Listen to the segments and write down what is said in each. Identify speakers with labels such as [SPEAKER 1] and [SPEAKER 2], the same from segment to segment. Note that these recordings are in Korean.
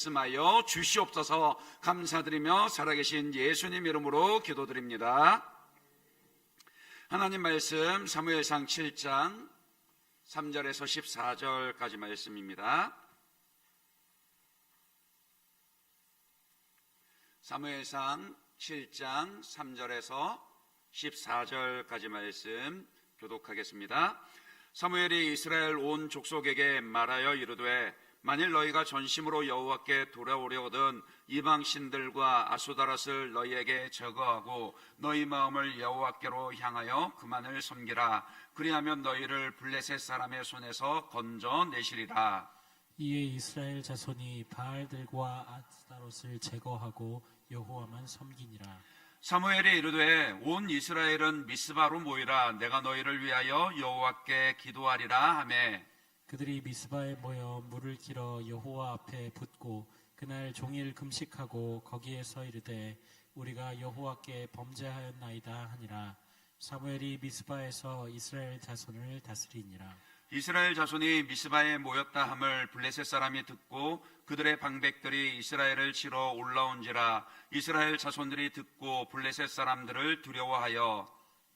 [SPEAKER 1] 말씀하여 주시옵소서. 감사드리며 살아계신 예수님 이름으로 기도드립니다. 하나님 말씀 사무엘상 7장 3절에서 14절까지 말씀입니다. 사무엘상 7장 3절에서 14절까지 말씀 교독하겠습니다. 사무엘이 이스라엘 온 족속에게 말하여 이르되 만일 너희가 전심으로 여호와께 돌아오려거든 이방 신들과 아수다랏을 너희에게 제거하고 너희 마음을 여호와께로 향하여 그만을 섬기라. 그리하면 너희를 블레셋 사람의 손에서 건져내시리라.
[SPEAKER 2] 이에 이스라엘 자손이 바알들과 아스타롯을 제거하고 여호와만 섬기니라.
[SPEAKER 1] 사무엘이 이르되 온 이스라엘은 미스바로 모이라. 내가 너희를 위하여 여호와께 기도하리라 하매
[SPEAKER 2] 그들이 미스바에 모여 물을 길어 여호와 앞에 붓고 그날 종일 금식하고 거기에서 이르되 우리가 여호와께 범죄하였나이다 하니라. 사무엘이 미스바에서 이스라엘 자손을 다스리니라.
[SPEAKER 1] 이스라엘 자손이 미스바에 모였다 함을 블레셋 사람이 듣고 그들의 방백들이 이스라엘을 치러 올라온지라. 이스라엘 자손들이 듣고 블레셋 사람들을 두려워하여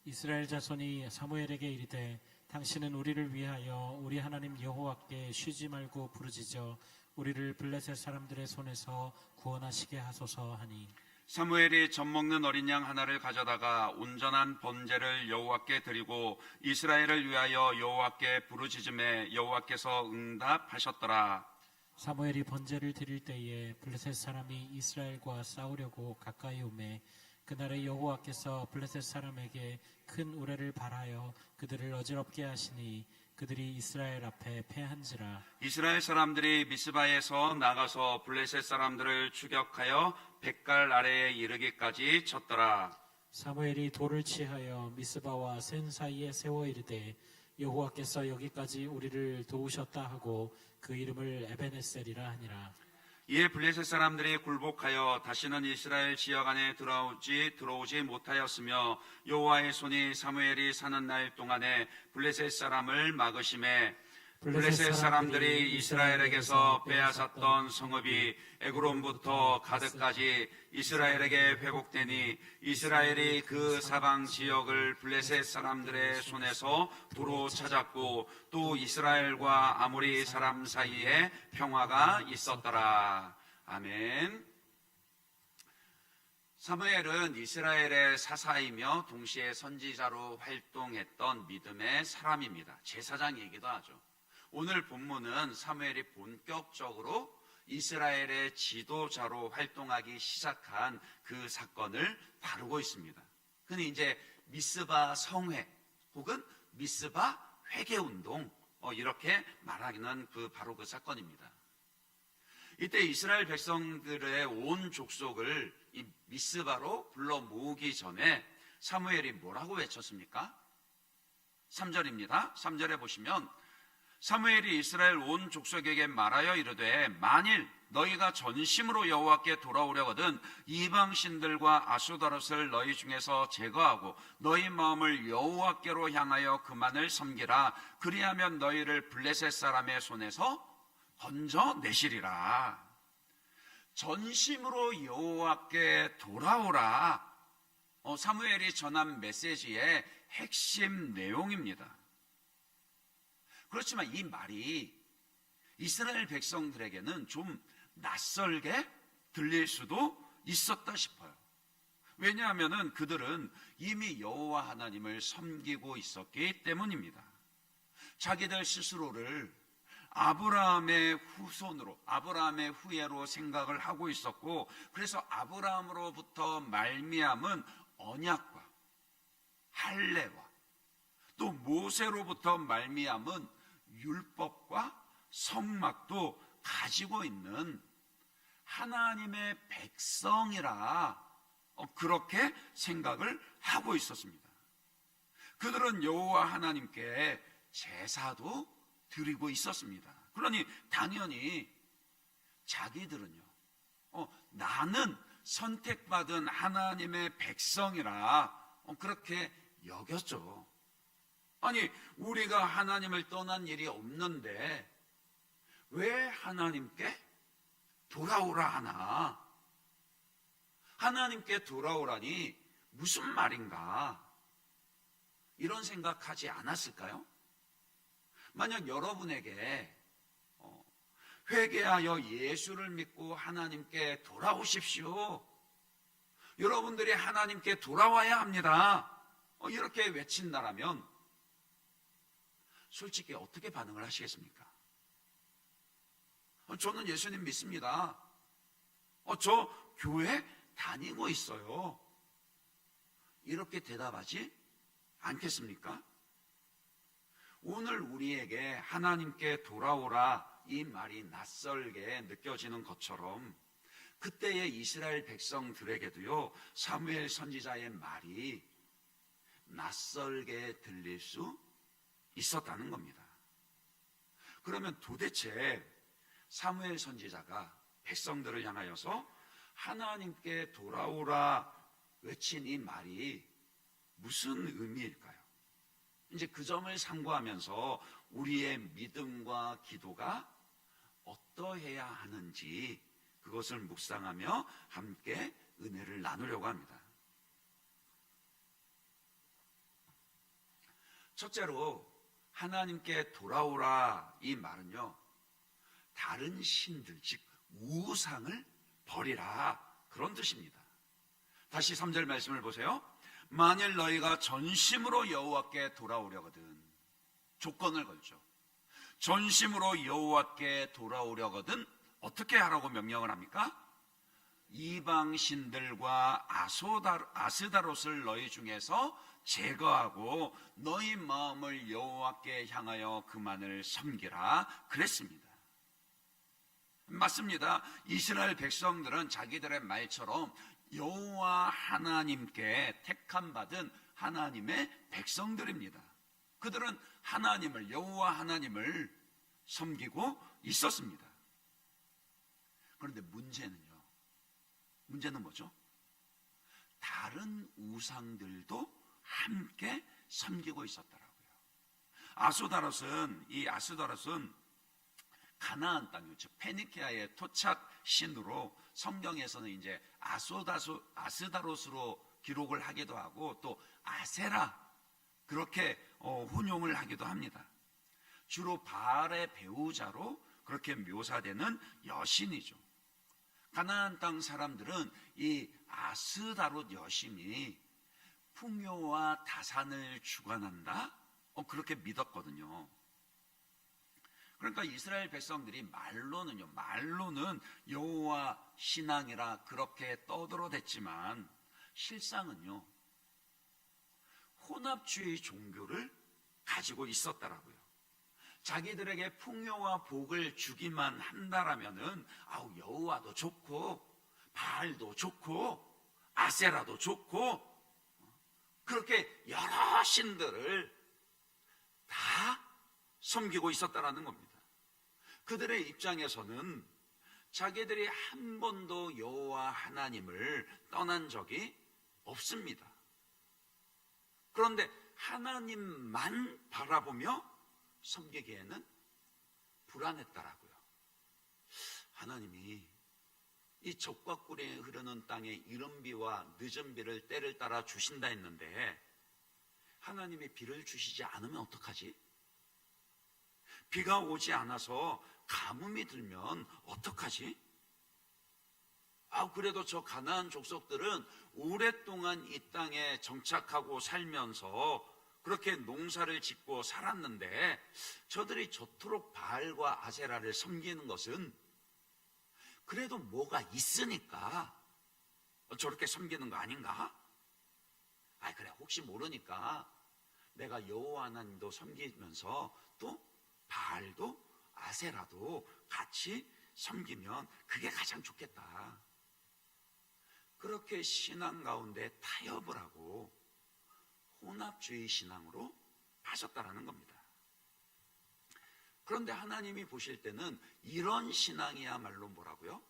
[SPEAKER 2] 이스라엘 자손이 사무엘에게 이르되 당신은 우리를 위하여 우리 하나님 여호와께 쉬지 말고 부르짖어 우리를 블레셋 사람들의 손에서 구원하시게 하소서 하니
[SPEAKER 1] 사무엘이 젖 먹는 어린 양 하나를 가져다가 온전한 번제를 여호와께 드리고 이스라엘을 위하여 여호와께 부르짖음에 여호와께서 응답하셨더라.
[SPEAKER 2] 사무엘이 번제를 드릴 때에 블레셋 사람이 이스라엘과 싸우려고 가까이 오매 그날에 여호와께서 블레셋 사람에게 큰 우레를 발하여 그들을 어지럽게 하시니 그들이 이스라엘 앞에 패한지라.
[SPEAKER 1] 이스라엘 사람들이 미스바에서 나가서 블레셋 사람들을 추격하여 백갈 아래에 이르기까지 쳤더라.
[SPEAKER 2] 사무엘이 돌을 취하여 미스바와 센 사이에 세워 이르되 여호와께서 여기까지 우리를 도우셨다 하고 그 이름을 에베네셀이라 하니라.
[SPEAKER 1] 이에 블레셋 사람들이 굴복하여 다시는 이스라엘 지역 안에 들어오지 못하였으며 여호와의 손이 사무엘이 사는 날 동안에 블레셋 사람을 막으심에 블레셋 사람들이 이스라엘에게서 빼앗았던 성읍이 에그론부터 가드까지 이스라엘에게 회복되니 이스라엘이 그 사방 지역을 블레셋 사람들의 손에서 도로 찾았고 또 이스라엘과 아모리 사람 사이에 평화가 있었더라. 아멘. 사무엘은 이스라엘의 사사이며 동시에 선지자로 활동했던 믿음의 사람입니다. 제사장이기도 하죠. 오늘 본문은 사무엘이 본격적으로 이스라엘의 지도자로 활동하기 시작한 그 사건을 다루고 있습니다. 근데 이제 미스바 성회 혹은 미스바 회개운동 이렇게 말하기는 바로 그 사건입니다. 이때 이스라엘 백성들의 온 족속을 이 미스바로 불러 모으기 전에 사무엘이 뭐라고 외쳤습니까? 3절입니다. 3절에 보시면 사무엘이 이스라엘 온 족속에게 말하여 이르되 만일 너희가 전심으로 여호와께 돌아오려거든 이방 신들과 아수다롯을 너희 중에서 제거하고 너희 마음을 여호와께로 향하여 그만을 섬기라. 그리하면 너희를 블레셋 사람의 손에서 건져내시리라. 전심으로 여호와께 돌아오라. 사무엘이 전한 메시지의 핵심 내용입니다. 그렇지만 이 말이 이스라엘 백성들에게는 좀 낯설게 들릴 수도 있었다 싶어요. 왜냐하면 그들은 이미 여호와 하나님을 섬기고 있었기 때문입니다. 자기들 스스로를 아브라함의 후손으로, 아브라함의 후예로 생각을 하고 있었고, 그래서 아브라함으로부터 말미암은 언약과 할례와 또 모세로부터 말미암은 율법과 성막도 가지고 있는 하나님의 백성이라 그렇게 생각을 하고 있었습니다. 그들은 여호와 하나님께 제사도 드리고 있었습니다. 그러니 당연히 자기들은요, 나는 선택받은 하나님의 백성이라 그렇게 여겼죠. 아니, 우리가 하나님을 떠난 일이 없는데 왜 하나님께 돌아오라 하나? 하나님께 돌아오라니 무슨 말인가? 이런 생각하지 않았을까요? 만약 여러분에게 회개하여 예수를 믿고 하나님께 돌아오십시오, 여러분들이 하나님께 돌아와야 합니다, 이렇게 외친다라면 솔직히 어떻게 반응을 하시겠습니까? 저는 예수님 믿습니다. 저 교회 다니고 있어요. 이렇게 대답하지 않겠습니까? 오늘 우리에게 하나님께 돌아오라 이 말이 낯설게 느껴지는 것처럼 그때의 이스라엘 백성들에게도요, 사무엘 선지자의 말이 낯설게 들릴 수 있었다는 겁니다. 그러면 도대체 사무엘 선지자가 백성들을 향하여서 하나님께 돌아오라 외친 이 말이 무슨 의미일까요? 이제 그 점을 상고하면서 우리의 믿음과 기도가 어떠해야 하는지 그것을 묵상하며 함께 은혜를 나누려고 합니다. 첫째로 하나님께 돌아오라 이 말은요, 다른 신들, 즉 우상을 버리라, 그런 뜻입니다. 다시 3절 말씀을 보세요. 만일 너희가 전심으로 여호와께 돌아오려거든, 조건을 걸죠. 전심으로 여호와께 돌아오려거든 어떻게 하라고 명령을 합니까? 이방 신들과 아스다롯을 너희 중에서 제거하고 너희 마음을 여호와께 향하여 그만을 섬기라 그랬습니다. 맞습니다. 이스라엘 백성들은 자기들의 말처럼 여호와 하나님께 택함받은 하나님의 백성들입니다. 그들은 하나님을, 여호와 하나님을 섬기고 있었습니다. 그런데 문제는 뭐죠? 다른 우상들도 함께 섬기고 있었더라고요. 아스다롯은 가나안 땅, 즉 페니키아의 토착 신으로 성경에서는 이제 아스다롯으로 기록을 하기도 하고 또 아세라, 그렇게 혼용을 하기도 합니다. 주로 바알의 배우자로 그렇게 묘사되는 여신이죠. 가나안 땅 사람들은 이 아스다롯 여신이 풍요와 다산을 주관한다, 그렇게 믿었거든요. 그러니까 이스라엘 백성들이 말로는 여호와 신앙이라 그렇게 떠들어댔지만 실상은요, 혼합주의 종교를 가지고 있었더라고요. 자기들에게 풍요와 복을 주기만 한다라면은 여호와도 좋고 바알도 좋고 아세라도 좋고 그렇게 여러 신들을 다 섬기고 있었다라는 겁니다. 그들의 입장에서는 자기들이 한 번도 여호와 하나님을 떠난 적이 없습니다. 그런데 하나님만 바라보며 섬기기에는 불안했더라고요. 하나님이 이 적과 꿀이 흐르는 땅에 이른 비와 늦은 비를 때를 따라 주신다 했는데 하나님이 비를 주시지 않으면 어떡하지? 비가 오지 않아서 가뭄이 들면 어떡하지? 그래도 저 가나안 족속들은 오랫동안 이 땅에 정착하고 살면서 그렇게 농사를 짓고 살았는데 저들이 저토록 바알과 아세라를 섬기는 것은 그래도 뭐가 있으니까 저렇게 섬기는 거 아닌가? 그래, 혹시 모르니까 내가 여호와 하나님도 섬기면서 또 바알도 아세라도 같이 섬기면 그게 가장 좋겠다. 그렇게 신앙 가운데 타협을 하고 혼합주의 신앙으로 하셨다라는 겁니다. 그런데 하나님이 보실 때는 이런 신앙이야말로 뭐라고요?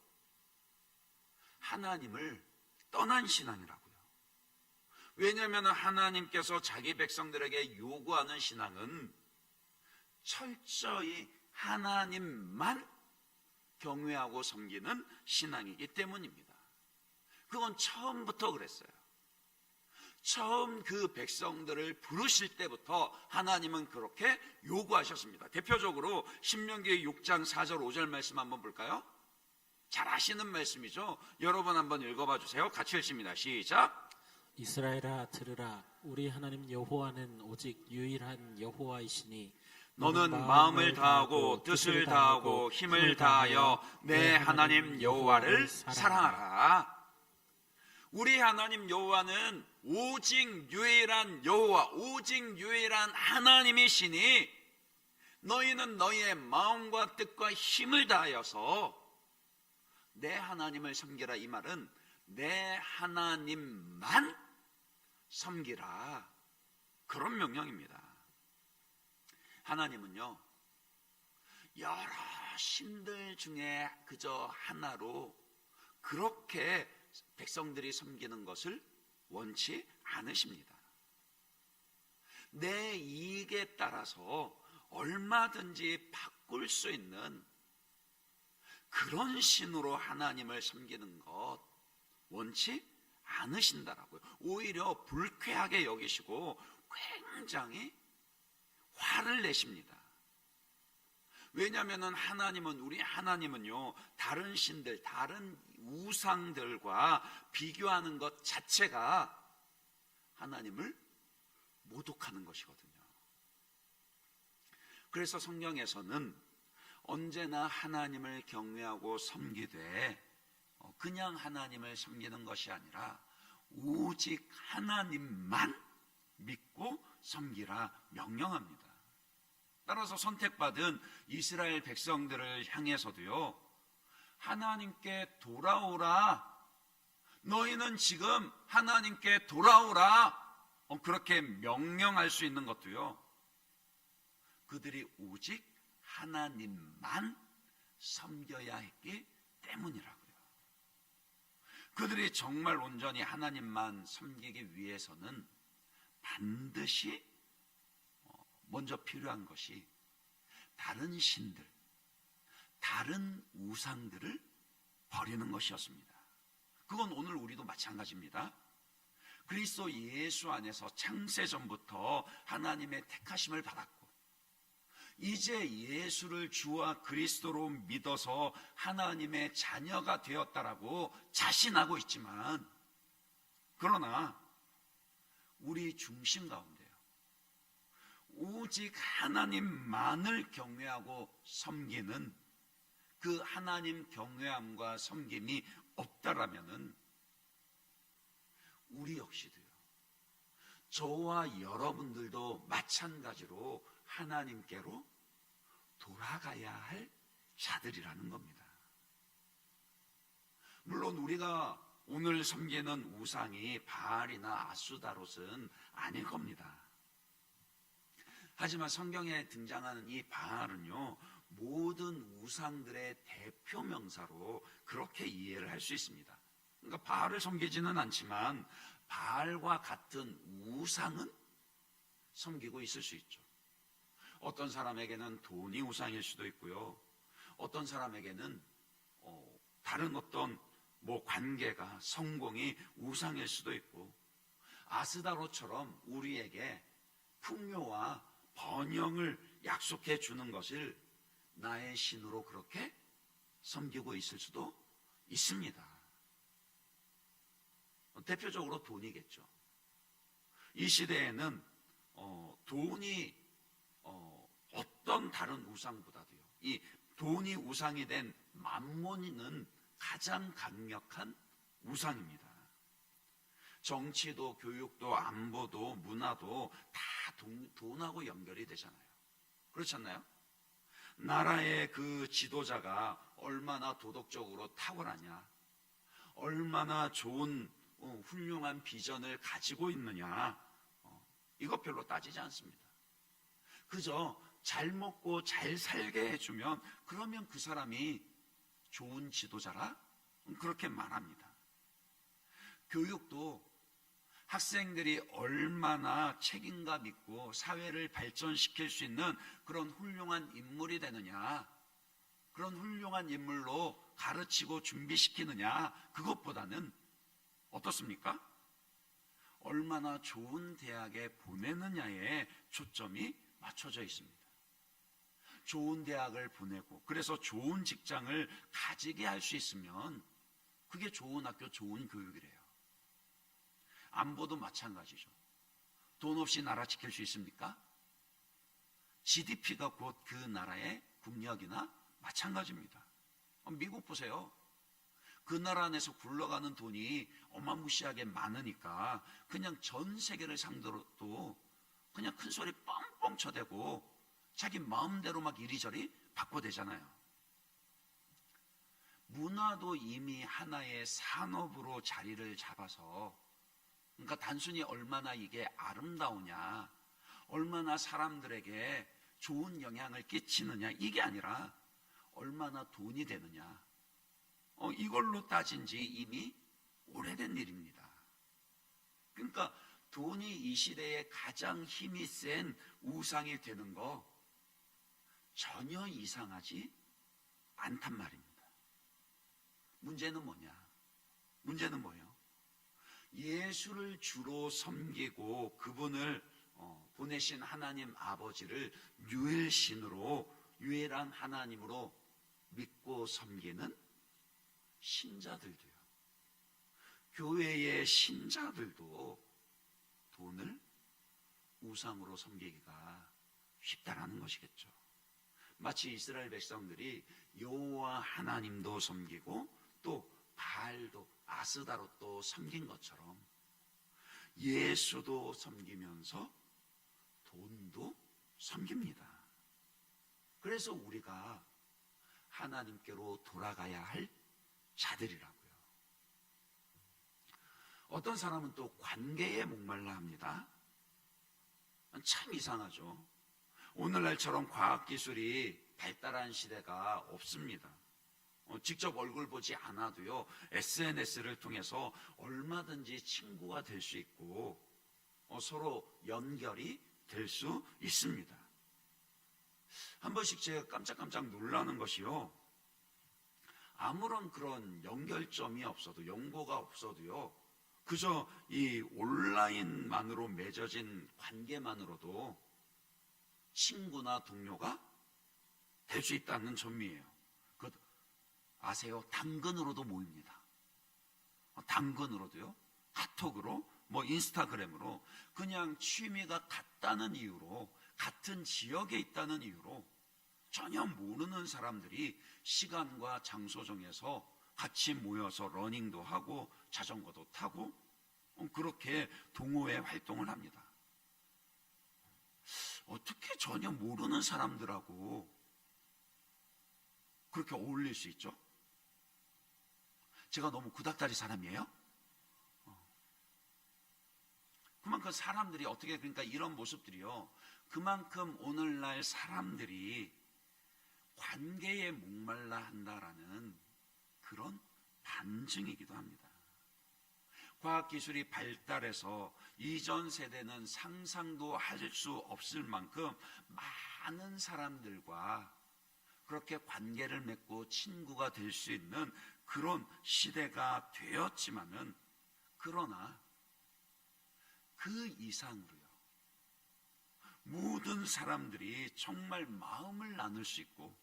[SPEAKER 1] 하나님을 떠난 신앙이라고요. 왜냐하면 하나님께서 자기 백성들에게 요구하는 신앙은 철저히 하나님만 경외하고 섬기는 신앙이기 때문입니다. 그건 처음부터 그랬어요. 처음 그 백성들을 부르실 때부터 하나님은 그렇게 요구하셨습니다. 대표적으로 신명기 6장 4절 5절 말씀 한번 볼까요? 잘 아시는 말씀이죠. 여러분 한번 읽어봐 주세요. 같이 읽습니다. 시작.
[SPEAKER 2] 이스라엘아 들으라. 우리 하나님 여호와는 오직 유일한 여호와이시니
[SPEAKER 1] 너는 마음을 다하고 뜻을 다하고 힘을 다하여 내 하나님 여호와를 사랑하라. 우리 하나님 여호와는 오직 유일한 여호와, 오직 유일한 하나님이시니 너희는 너희의 마음과 뜻과 힘을 다하여서 내 하나님을 섬기라. 이 말은 내 하나님만 섬기라, 그런 명령입니다. 하나님은요, 여러 신들 중에 그저 하나로 그렇게 백성들이 섬기는 것을 원치 않으십니다. 내 이익에 따라서 얼마든지 바꿀 수 있는 그런 신으로 하나님을 섬기는 것 원치 않으신다라고요. 오히려 불쾌하게 여기시고 굉장히 화를 내십니다. 왜냐하면 하나님은, 우리 하나님은요, 다른 신들, 다른 우상들과 비교하는 것 자체가 하나님을 모독하는 것이거든요. 그래서 성경에서는 언제나 하나님을 경외하고 섬기되 그냥 하나님을 섬기는 것이 아니라 오직 하나님만 믿고 섬기라 명령합니다. 따라서 선택받은 이스라엘 백성들을 향해서도요, 하나님께 돌아오라, 너희는 지금 하나님께 돌아오라, 그렇게 명령할 수 있는 것도요, 그들이 오직 하나님만 섬겨야 했기 때문이라고요. 그들이 정말 온전히 하나님만 섬기기 위해서는 반드시 먼저 필요한 것이 다른 신들, 다른 우상들을 버리는 것이었습니다. 그건 오늘 우리도 마찬가지입니다. 그리스도 예수 안에서 창세전부터 하나님의 택하심을 받았고, 이제 예수를 주와 그리스도로 믿어서 하나님의 자녀가 되었다라고 자신하고 있지만, 그러나 우리 중심 가운데요, 오직 하나님만을 경외하고 섬기는 그 하나님 경외함과 섬김이 없다라면은 우리 역시도요, 저와 여러분들도 마찬가지로 하나님께로 돌아가야 할 자들이라는 겁니다. 물론 우리가 오늘 섬기는 우상이 바알이나 아수다롯은 아닐 겁니다. 하지만 성경에 등장하는 이 바알은요, 모든 우상들의 대표 명사로 그렇게 이해를 할 수 있습니다. 그러니까 바알을 섬기지는 않지만 바알과 같은 우상은 섬기고 있을 수 있죠. 어떤 사람에게는 돈이 우상일 수도 있고요, 어떤 사람에게는 다른 어떤 관계가, 성공이 우상일 수도 있고, 아스다로처럼 우리에게 풍요와 번영을 약속해 주는 것을 나의 신으로 그렇게 섬기고 있을 수도 있습니다. 대표적으로 돈이겠죠. 이 시대에는 돈이 어떤 다른 우상보다도요, 이 돈이 우상이 된 맘몬이는 가장 강력한 우상입니다. 정치도 교육도 안보도 문화도 다 돈하고 연결이 되잖아요. 그렇지 않나요? 나라의 그 지도자가 얼마나 도덕적으로 탁월하냐, 얼마나 좋은 훌륭한 비전을 가지고 있느냐, 이것 별로 따지지 않습니다. 그저 잘 먹고 잘 살게 해주면 그러면 그 사람이 좋은 지도자라 그렇게 말합니다. 교육도 학생들이 얼마나 책임감 있고 사회를 발전시킬 수 있는 그런 훌륭한 인물이 되느냐, 그런 훌륭한 인물로 가르치고 준비시키느냐, 그것보다는 어떻습니까? 얼마나 좋은 대학에 보내느냐에 초점이 맞춰져 있습니다. 좋은 대학을 보내고 그래서 좋은 직장을 가지게 할 수 있으면 그게 좋은 학교, 좋은 교육이래요. 안보도 마찬가지죠. 돈 없이 나라 지킬 수 있습니까? GDP가 곧 그 나라의 국력이나 마찬가지입니다. 미국 보세요. 그 나라 안에서 굴러가는 돈이 어마무시하게 많으니까 그냥 전 세계를 상대로도 그냥 큰 소리 뻥뻥 쳐대고 자기 마음대로 막 이리저리 바꿔대잖아요. 문화도 이미 하나의 산업으로 자리를 잡아서, 그러니까 단순히 얼마나 이게 아름다우냐, 얼마나 사람들에게 좋은 영향을 끼치느냐, 이게 아니라 얼마나 돈이 되느냐, 이걸로 따진 지 이미 오래된 일입니다. 그러니까 돈이 이 시대에 가장 힘이 센 우상이 되는 거 전혀 이상하지 않단 말입니다. 문제는 뭐냐? 문제는 뭐예요? 예수를 주로 섬기고 그분을 보내신 하나님 아버지를 유일신으로, 유일한 하나님으로 믿고 섬기는 신자들도요, 교회의 신자들도 돈을 우상으로 섬기기가 쉽다라는 것이겠죠. 마치 이스라엘 백성들이 여호와 하나님도 섬기고 또 바알도, 아스다롯도 섬긴 것처럼 예수도 섬기면서 돈도 섬깁니다. 그래서 우리가 하나님께로 돌아가야 할 자들이라고요. 어떤 사람은 또 관계에 목말라 합니다. 참 이상하죠. 오늘날처럼 과학기술이 발달한 시대가 없습니다. 직접 얼굴 보지 않아도요, SNS를 통해서 얼마든지 친구가 될 수 있고 서로 연결이 될 수 있습니다. 한 번씩 제가 깜짝깜짝 놀라는 것이요, 아무런 그런 연결점이 없어도, 연고가 없어도요, 그저 이 온라인만으로 맺어진 관계만으로도 친구나 동료가 될 수 있다는 점이에요. 그 아세요? 당근으로도 모입니다. 당근으로도요, 카톡으로, 인스타그램으로, 그냥 취미가 같다는 이유로, 같은 지역에 있다는 이유로 전혀 모르는 사람들이 시간과 장소 정해서 같이 모여서 러닝도 하고 자전거도 타고 그렇게 동호회 활동을 합니다. 어떻게 전혀 모르는 사람들하고 그렇게 어울릴 수 있죠? 제가 너무 구닥다리 사람이에요? 그만큼 사람들이 어떻게, 그러니까 이런 모습들이요, 그만큼 오늘날 사람들이 관계에 목말라 한다라는 그런 반증이기도 합니다. 과학기술이 발달해서 이전 세대는 상상도 할 수 없을 만큼 많은 사람들과 그렇게 관계를 맺고 친구가 될 수 있는 그런 시대가 되었지만은, 그러나 그 이상으로요, 모든 사람들이 정말 마음을 나눌 수 있고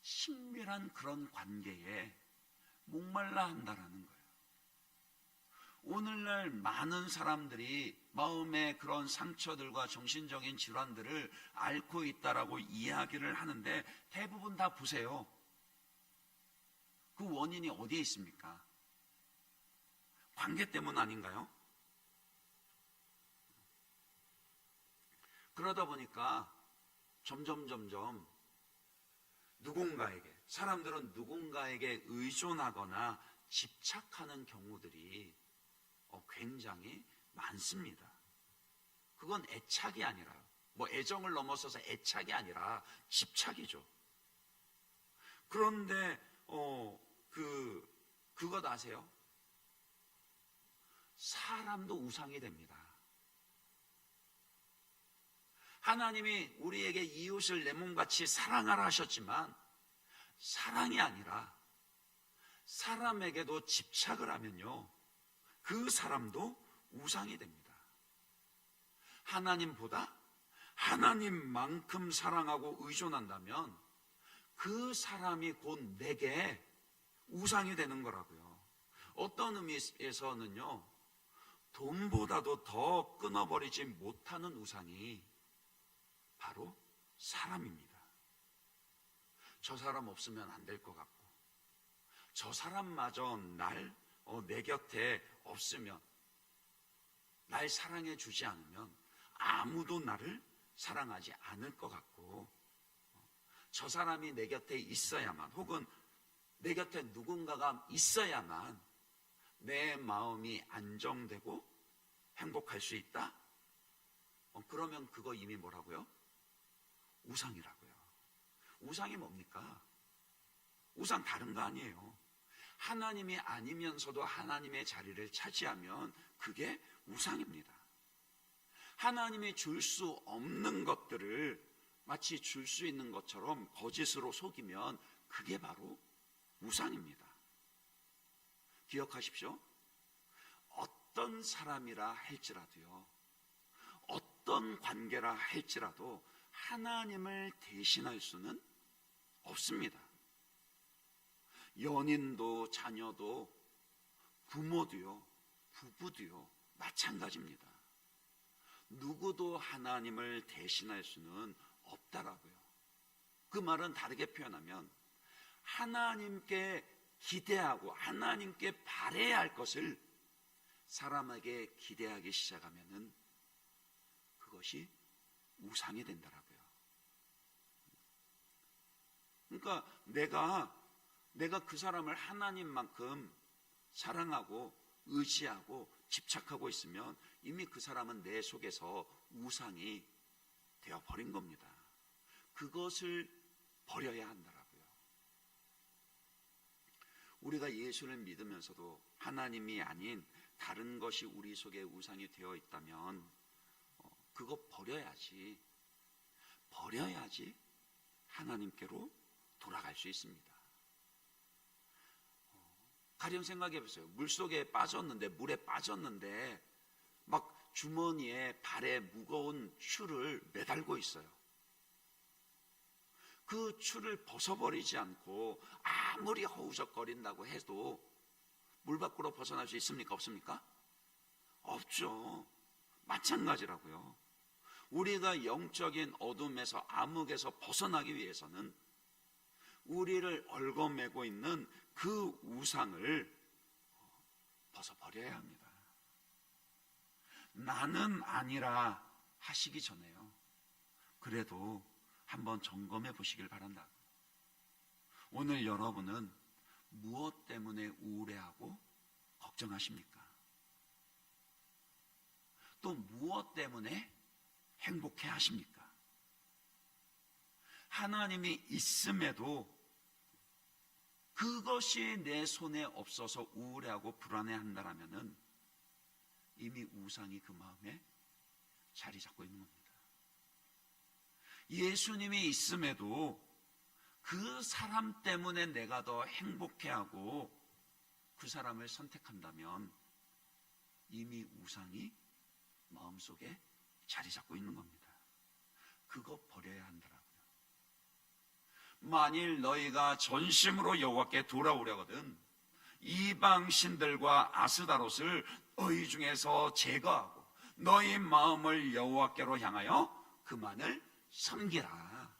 [SPEAKER 1] 친밀한 그런 관계에 목말라 한다라는 거예요. 오늘날 많은 사람들이 마음의 그런 상처들과 정신적인 질환들을 앓고 있다라고 이야기를 하는데, 대부분 다 보세요. 그 원인이 어디에 있습니까? 관계 때문 아닌가요? 그러다 보니까 점점 누군가에게, 사람들은 누군가에게 의존하거나 집착하는 경우들이 굉장히 많습니다. 그건 애착이 아니라, 애정을 넘어서서 애착이 아니라 집착이죠. 그런데 그것 아세요? 사람도 우상이 됩니다. 하나님이 우리에게 이웃을 내 몸같이 사랑하라 하셨지만 사랑이 아니라 사람에게도 집착을 하면요, 그 사람도 우상이 됩니다. 하나님보다 하나님만큼 사랑하고 의존한다면 그 사람이 곧 내게 우상이 되는 거라고요. 어떤 의미에서는요, 돈보다도 더 끊어버리지 못하는 우상이 바로 사람입니다. 저 사람 없으면 안 될 것 같고, 저 사람마저 내 곁에 없으면, 날 사랑해 주지 않으면 아무도 나를 사랑하지 않을 것 같고, 저 사람이 내 곁에 있어야만, 혹은 내 곁에 누군가가 있어야만 내 마음이 안정되고 행복할 수 있다? 그러면 그거 이미 뭐라고요? 우상이라고요. 우상이 뭡니까? 우상 다른 거 아니에요. 하나님이 아니면서도 하나님의 자리를 차지하면 그게 우상입니다. 하나님이 줄 수 없는 것들을 마치 줄 수 있는 것처럼 거짓으로 속이면 그게 바로 우상입니다. 기억하십시오. 어떤 사람이라 할지라도요, 어떤 관계라 할지라도 하나님을 대신할 수는 없습니다. 연인도 자녀도 부모도요, 부부도요, 마찬가지입니다. 누구도 하나님을 대신할 수는 없다라고요. 그 말은 다르게 표현하면 하나님께 기대하고 하나님께 바라야 할 것을 사람에게 기대하기 시작하면은 그것이 우상이 된다라고요. 그러니까 내가 그 사람을 하나님만큼 사랑하고 의지하고 집착하고 있으면 이미 그 사람은 내 속에서 우상이 되어버린 겁니다. 그것을 버려야 한다라고요. 우리가 예수를 믿으면서도 하나님이 아닌 다른 것이 우리 속에 우상이 되어 있다면 그거 버려야지 하나님께로 돌아갈 수 있습니다. 가령 생각해 보세요. 물에 빠졌는데 막 주머니에 발에 무거운 추를 매달고 있어요. 그 추를 벗어버리지 않고 아무리 허우적거린다고 해도 물 밖으로 벗어날 수 있습니까? 없습니까? 없죠. 마찬가지라고요. 우리가 영적인 어둠에서 암흑에서 벗어나기 위해서는 우리를 얽어매고 있는 그 우상을 벗어버려야 합니다. 나는 아니라 하시기 전에요, 그래도 한번 점검해 보시길 바란다. 오늘 여러분은 무엇 때문에 우울해하고 걱정하십니까? 또 무엇 때문에 행복해 하십니까? 하나님이 있음에도 그것이 내 손에 없어서 우울해하고 불안해한다라면은 이미 우상이 그 마음에 자리 잡고 있는 겁니다. 예수님이 있음에도 그 사람 때문에 내가 더 행복해하고 그 사람을 선택한다면 이미 우상이 마음속에 자리 잡고 있는 겁니다. 그거 버려야 한다라고요. 만일 너희가 전심으로 여호와께 돌아오려거든 이방 신들과 아스다롯을 너희 중에서 제거하고 너희 마음을 여호와께로 향하여 그만을 섬기라.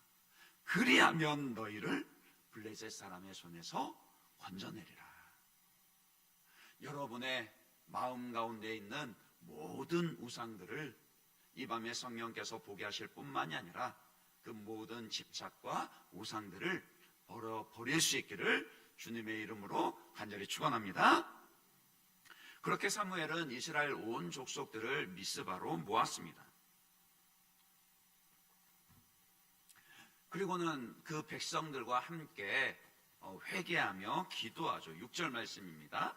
[SPEAKER 1] 그리하면 너희를 블레셋 사람의 손에서 건져내리라. 여러분의 마음 가운데 있는 모든 우상들을 이 밤에 성령께서 보게 하실 뿐만이 아니라 그 모든 집착과 우상들을 버릴 수 있기를 주님의 이름으로 간절히 축원합니다. 그렇게 사무엘은 이스라엘 온 족속들을 미스바로 모았습니다. 그리고는 그 백성들과 함께 회개하며 기도하죠. 6절 말씀입니다.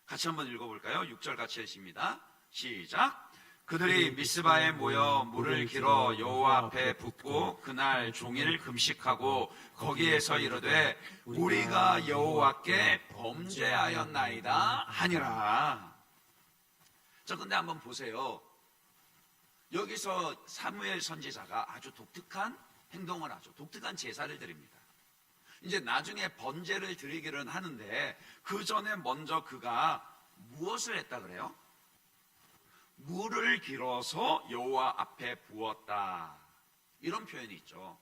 [SPEAKER 1] 같이 한번 읽어볼까요? 6절 같이 읽습니다. 시작. 그들이 미스바에 모여 물을 길어 여호와 앞에 붓고 그날 종일 금식하고 거기에서 이르되 우리가 여호와께 범죄하였나이다 하니라. 자, 근데 한번 보세요. 여기서 사무엘 선지자가 아주 독특한 행동을 하죠. 독특한 제사를 드립니다. 이제 나중에 번제를 드리기는 하는데 그 전에 먼저 그가 무엇을 했다 그래요? 물을 길어서 여호와 앞에 부었다. 이런 표현이 있죠.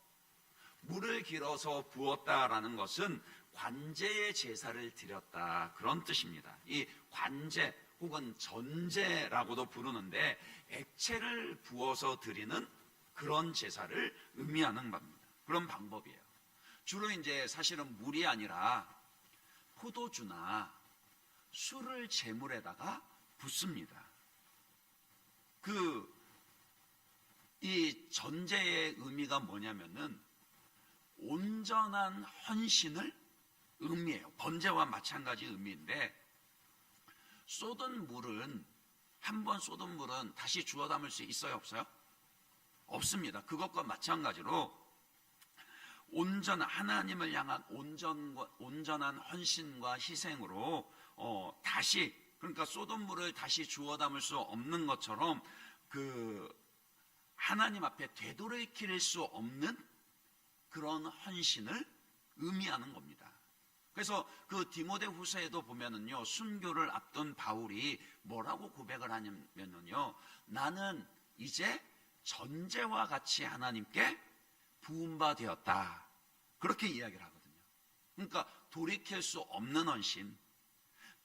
[SPEAKER 1] 물을 길어서 부었다라는 것은 관제의 제사를 드렸다, 그런 뜻입니다. 이 관제 혹은 전제라고도 부르는데 액체를 부어서 드리는 그런 제사를 의미하는 겁니다. 그런 방법이에요. 주로 이제 사실은 물이 아니라 포도주나 술을 제물에다가 붓습니다. 이 전제의 의미가 뭐냐면은 온전한 헌신을 의미해요. 번제와 마찬가지 의미인데, 한 번 쏟은 물은 다시 주워 담을 수 있어요, 없어요? 없습니다. 그것과 마찬가지로 하나님을 향한 온전한 헌신과 희생으로 다시, 그러니까 쏟은 물을 다시 주워 담을 수 없는 것처럼 하나님 앞에 되돌이킬 수 없는 그런 헌신을 의미하는 겁니다. 그래서 디모데후서에도 보면은요, 순교를 앞둔 바울이 뭐라고 고백을 하냐면요, 나는 이제 전제와 같이 하나님께 부음바 되었다, 그렇게 이야기를 하거든요. 그러니까 돌이킬 수 없는 헌신,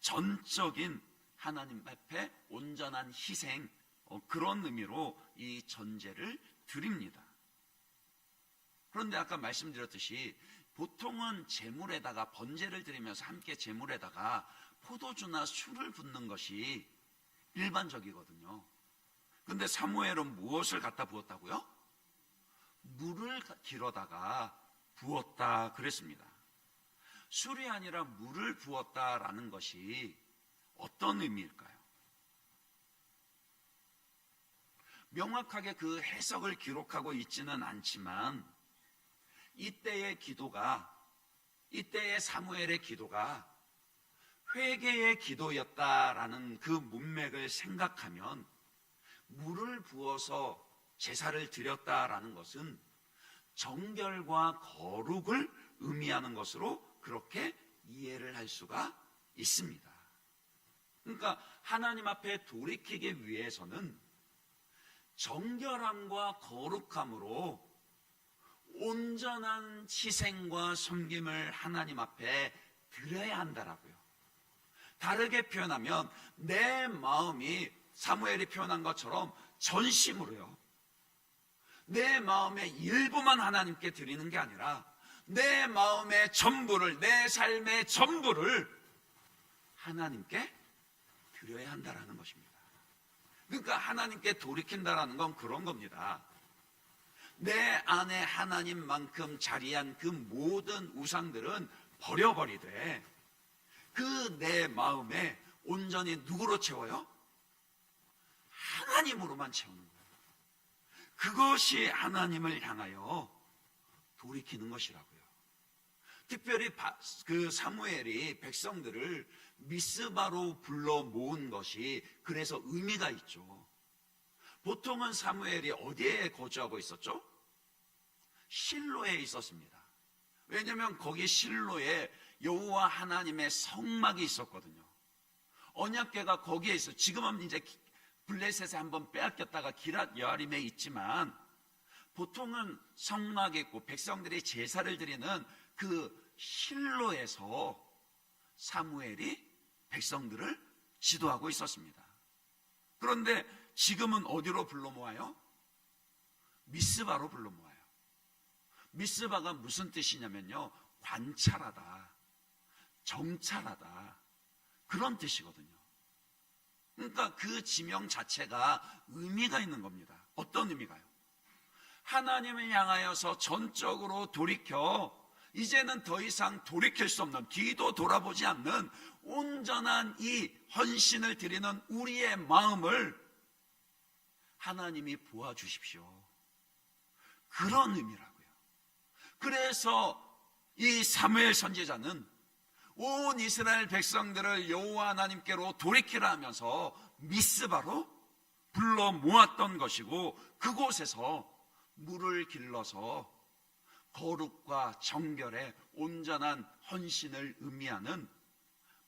[SPEAKER 1] 전적인 하나님 앞에 온전한 희생, 그런 의미로 이 전제를 드립니다. 그런데 아까 말씀드렸듯이 보통은 제물에다가 번제를 드리면서 함께 제물에다가 포도주나 술을 붓는 것이 일반적이거든요. 그런데 사무엘은 무엇을 갖다 부었다고요? 물을 길어다가 부었다 그랬습니다. 술이 아니라 물을 부었다라는 것이 어떤 의미일까요? 명확하게 그 해석을 기록하고 있지는 않지만 이때의 사무엘의 기도가 회개의 기도였다라는 그 문맥을 생각하면 물을 부어서 제사를 드렸다라는 것은 정결과 거룩을 의미하는 것으로 그렇게 이해를 할 수가 있습니다. 그러니까 하나님 앞에 돌이키기 위해서는 정결함과 거룩함으로 온전한 희생과 섬김을 하나님 앞에 드려야 한다라고요. 다르게 표현하면 내 마음이 사무엘이 표현한 것처럼 전심으로요, 내 마음의 일부만 하나님께 드리는 게 아니라 내 마음의 전부를, 내 삶의 전부를 하나님께 드려야 한다라는 것입니다. 그러니까 하나님께 돌이킨다라는 건 그런 겁니다. 내 안에 하나님만큼 자리한 그 모든 우상들은 버려버리되 내 마음에 온전히 누구로 채워요? 하나님으로만 채우는 거예요. 그것이 하나님을 향하여 돌이키는 것이라고요. 특별히 사무엘이 백성들을 미스바로 불러 모은 것이 그래서 의미가 있죠. 보통은 사무엘이 어디에 거주하고 있었죠? 실로에 있었습니다. 왜냐하면 거기 실로에 여호와 하나님의 성막이 있었거든요. 언약궤가 거기에 있어요. 지금은 이제 블레셋에 한번 빼앗겼다가 기랏 여아림에 있지만 보통은 성막이 있고 백성들이 제사를 드리는 그 실로에서 사무엘이 백성들을 지도하고 있었습니다. 그런데 지금은 어디로 불러 모아요? 미스바로 불러 모아요. 미스바가 무슨 뜻이냐면요, 관찰하다, 정찰하다, 그런 뜻이거든요. 그러니까 그 지명 자체가 의미가 있는 겁니다. 어떤 의미가요? 하나님을 향하여서 전적으로 돌이켜 이제는 더 이상 돌이킬 수 없는, 뒤도 돌아보지 않는 온전한 이 헌신을 드리는 우리의 마음을 하나님이 보아주십시오. 그런 의미라고요. 그래서 이 사무엘 선지자는 온 이스라엘 백성들을 여호와 하나님께로 돌이키라 하면서 미스바로 불러 모았던 것이고, 그곳에서 물을 길러서 거룩과 정결의 온전한 헌신을 의미하는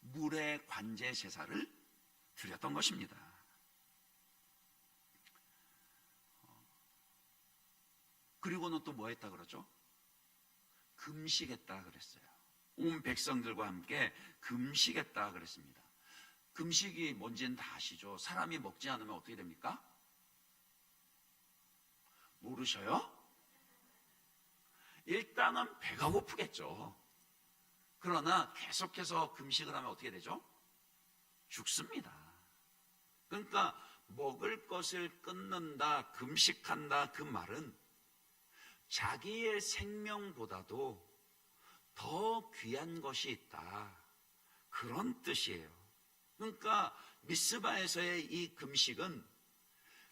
[SPEAKER 1] 물의 관제 제사를 드렸던 것입니다. 그리고는 또 뭐 했다 그러죠? 금식했다 그랬어요. 온 백성들과 함께 금식했다 그랬습니다. 금식이 뭔지는 다 아시죠? 사람이 먹지 않으면 어떻게 됩니까? 모르셔요? 일단은 배가 고프겠죠. 그러나 계속해서 금식을 하면 어떻게 되죠? 죽습니다. 그러니까 먹을 것을 끊는다, 금식한다, 그 말은 자기의 생명보다도 더 귀한 것이 있다, 그런 뜻이에요. 그러니까 미스바에서의 이 금식은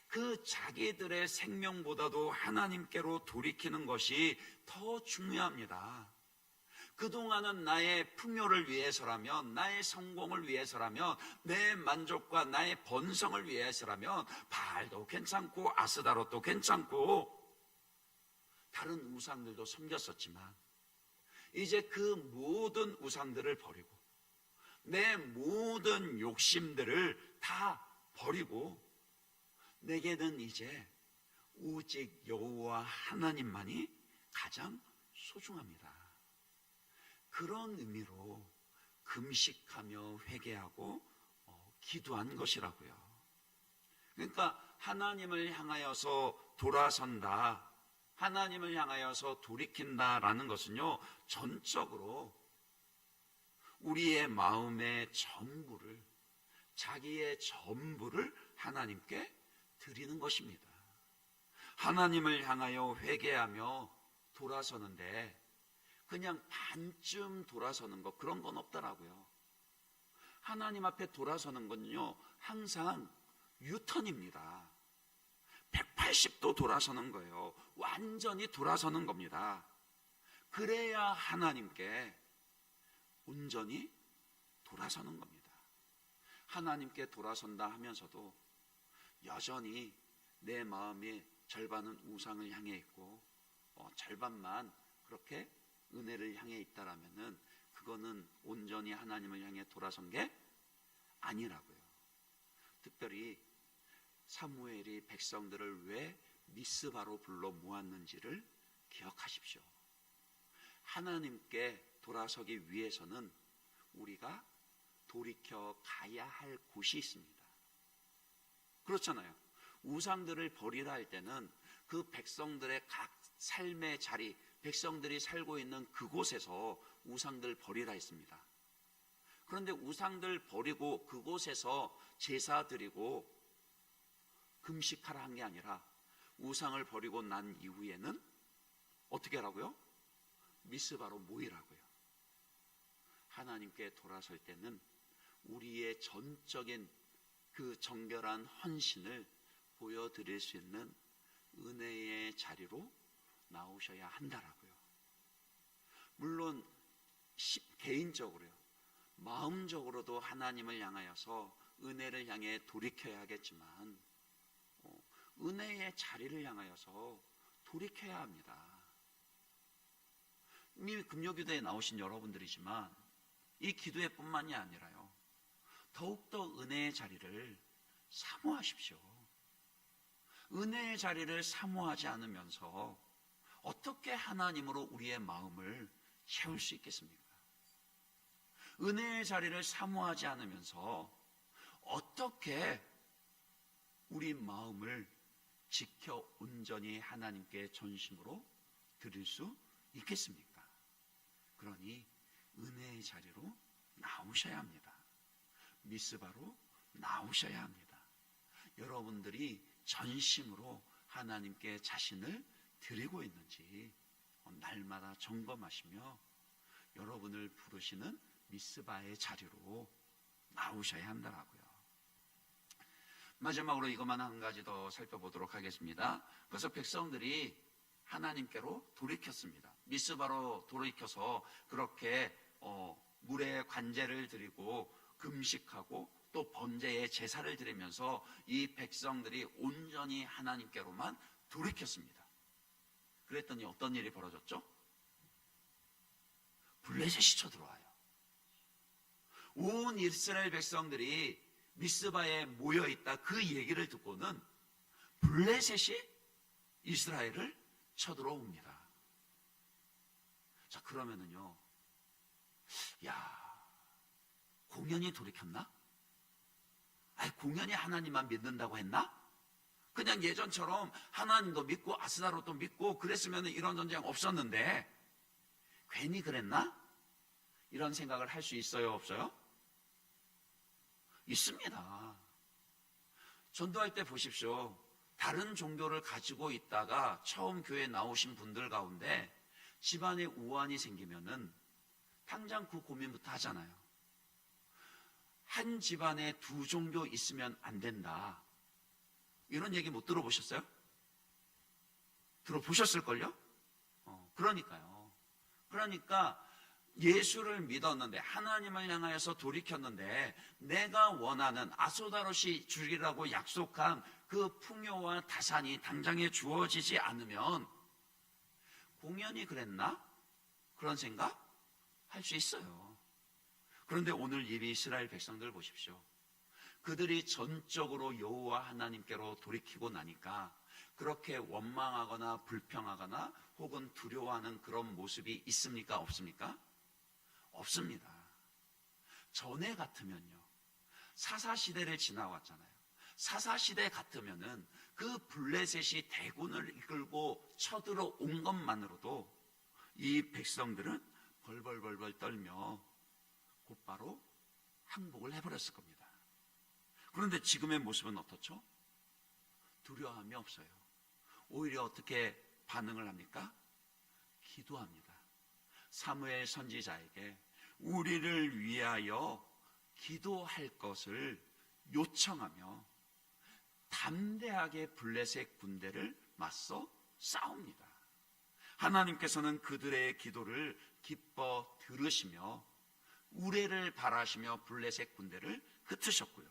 [SPEAKER 1] 그 자기들의 생명보다도 하나님께로 돌이키는 것이 더 중요합니다. 그동안은 나의 풍요를 위해서라면, 나의 성공을 위해서라면, 내 만족과 나의 번성을 위해서라면 바알도 괜찮고 아스다롯도 괜찮고 다른 우상들도 섬겼었지만, 이제 그 모든 우상들을 버리고 내 모든 욕심들을 다 버리고 내게는 이제 오직 여호와 하나님만이 가장 소중합니다. 그런 의미로 금식하며 회개하고 기도한 것이라고요. 그러니까 하나님을 향하여서 돌아선다, 하나님을 향하여서 돌이킨다라는 것은요, 전적으로 우리의 마음의 전부를, 자기의 전부를 하나님께 드리는 것입니다. 하나님을 향하여 회개하며 돌아서는데 그냥 반쯤 돌아서는 것, 그런 건 없더라고요. 하나님 앞에 돌아서는 건요, 항상 유턴입니다. 180도 돌아서는 거예요. 완전히 돌아서는 겁니다. 그래야 하나님께 온전히 돌아서는 겁니다. 하나님께 돌아선다 하면서도 여전히 내 마음의 절반은 우상을 향해 있고 절반만 그렇게 은혜를 향해 있다라면은 그거는 온전히 하나님을 향해 돌아선 게 아니라고요. 특별히 사무엘이 백성들을 왜 미스바로 불러 모았는지를 기억하십시오. 하나님께 돌아서기 위해서는 우리가 돌이켜 가야 할 곳이 있습니다. 그렇잖아요. 우상들을 버리라 할 때는 그 백성들의 각 삶의 자리, 백성들이 살고 있는 그곳에서 우상들 버리라 했습니다. 그런데 우상들 버리고 그곳에서 제사 드리고 금식하라 한 게 아니라 우상을 버리고 난 이후에는 어떻게 하라고요? 미스바로 모이라고요. 하나님께 돌아설 때는 우리의 전적인 그 정결한 헌신을 보여드릴 수 있는 은혜의 자리로 나오셔야 한다라고요. 물론 개인적으로요, 마음적으로도 하나님을 향하여서 은혜를 향해 돌이켜야 하겠지만 은혜의 자리를 향하여서 돌이켜야 합니다. 이미 금요기도에 나오신 여러분들이지만 이 기도회 뿐만이 아니라요, 더욱더 은혜의 자리를 사모하십시오. 은혜의 자리를 사모하지 않으면서 어떻게 하나님으로 우리의 마음을 채울 수 있겠습니까? 은혜의 자리를 사모하지 않으면서 어떻게 우리 마음을 지켜 온전히 하나님께 전심으로 드릴 수 있겠습니까? 그러니 은혜의 자리로 나오셔야 합니다. 미스바로 나오셔야 합니다. 여러분들이 전심으로 하나님께 자신을 드리고 있는지 날마다 점검하시며 여러분을 부르시는 미스바의 자리로 나오셔야 한다라고요. 마지막으로 이것만 한 가지 더 살펴보도록 하겠습니다. 그래서 백성들이 하나님께로 돌이켰습니다. 미스바로 돌이켜서 그렇게 물에 관제를 드리고 금식하고 또 번제의 제사를 드리면서 이 백성들이 온전히 하나님께로만 돌이켰습니다. 그랬더니 어떤 일이 벌어졌죠? 블레셋이 쳐들어와요. 온 이스라엘 백성들이 미스바에 모여있다 그 얘기를 듣고는 블레셋이 이스라엘을 쳐들어옵니다. 자, 그러면은요, 공연히 돌이켰나? 공연히 하나님만 믿는다고 했나? 그냥 예전처럼 하나님도 믿고 아스나로도 믿고 그랬으면 이런 전쟁 없었는데 괜히 그랬나? 이런 생각을 할 수 있어요, 없어요? 있습니다. 전도할 때 보십시오. 다른 종교를 가지고 있다가 처음 교회에 나오신 분들 가운데 집안에 우환이 생기면은 당장 그 고민부터 하잖아요. 한 집안에 두 종교 있으면 안 된다. 이런 얘기 못 들어보셨어요? 들어보셨을걸요? 그러니까 예수를 믿었는데 하나님을 향하여서 돌이켰는데 내가 원하는 아소다롯이 주리라고 약속한 그 풍요와 다산이 당장에 주어지지 않으면 공연히 그랬나? 그런 생각 할 수 있어요. 그런데 오늘 이 이스라엘 백성들 보십시오. 그들이 전적으로 여호와 하나님께로 돌이키고 나니까 그렇게 원망하거나 불평하거나 혹은 두려워하는 그런 모습이 있습니까? 없습니까? 없습니다. 전에 같으면요, 사사시대를 지나왔잖아요. 사사시대 같으면은 그 블레셋이 대군을 이끌고 쳐들어온 것만으로도 이 백성들은 벌벌벌벌 떨며 곧바로 항복을 해버렸을 겁니다. 그런데 지금의 모습은 어떻죠? 두려움이 없어요. 오히려 어떻게 반응을 합니까? 기도합니다. 사무엘 선지자에게 우리를 위하여 기도할 것을 요청하며 담대하게 블레셋 군대를 맞서 싸웁니다. 하나님께서는 그들의 기도를 기뻐 들으시며 우레를 바라시며 블레셋 군대를 흩으셨고요.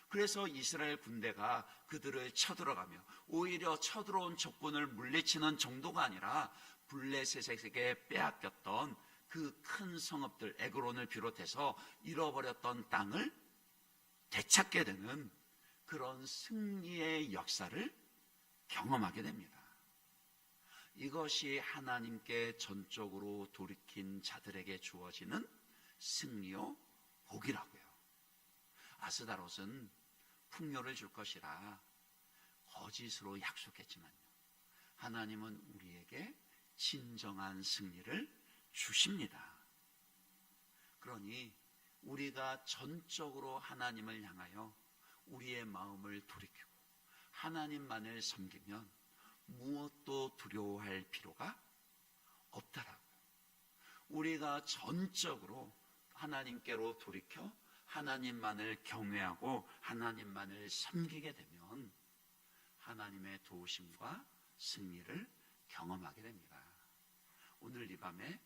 [SPEAKER 1] 그래서 이스라엘 군대가 그들을 쳐들어가며 오히려 쳐들어온 적군을 물리치는 정도가 아니라 블레셋에게 빼앗겼던 그 큰 성읍들 에그론을 비롯해서 잃어버렸던 땅을 되찾게 되는 그런 승리의 역사를 경험하게 됩니다. 이것이 하나님께 전적으로 돌이킨 자들에게 주어지는 승리요 복이라고요. 아스다롯은 풍요를 줄 것이라 거짓으로 약속했지만요, 하나님은 우리에게 진정한 승리를 주십니다. 그러니 우리가 전적으로 하나님을 향하여 우리의 마음을 돌이키고 하나님만을 섬기면 무엇도 두려워할 필요가 없다라고요. 우리가 전적으로 하나님께로 돌이켜 하나님만을 경외하고 하나님만을 섬기게 되면 하나님의 도우심과 승리를 경험하게 됩니다. 오늘 이 밤에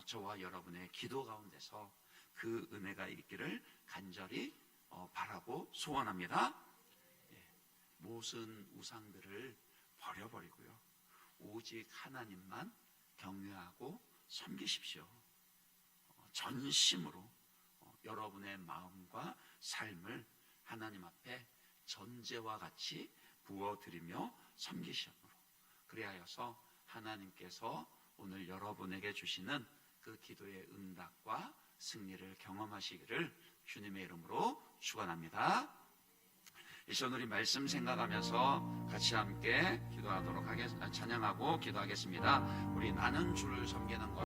[SPEAKER 1] 저와 여러분의 기도 가운데서 그 은혜가 있기를 간절히 바라고 소원합니다. 모든 우상들을 버려버리고요, 오직 하나님만 경외하고 섬기십시오. 전심으로 여러분의 마음과 삶을 하나님 앞에 전제와 같이 부어드리며 섬기시므로 그리하여서 하나님께서 오늘 여러분에게 주시는 그 기도의 응답과 승리를 경험하시기를 주님의 이름으로 축원합니다. 이 시간 우리 말씀 생각하면서 같이 함께 기도하도록 찬양하고 기도하겠습니다. 우리 나는 주를 섬기는 것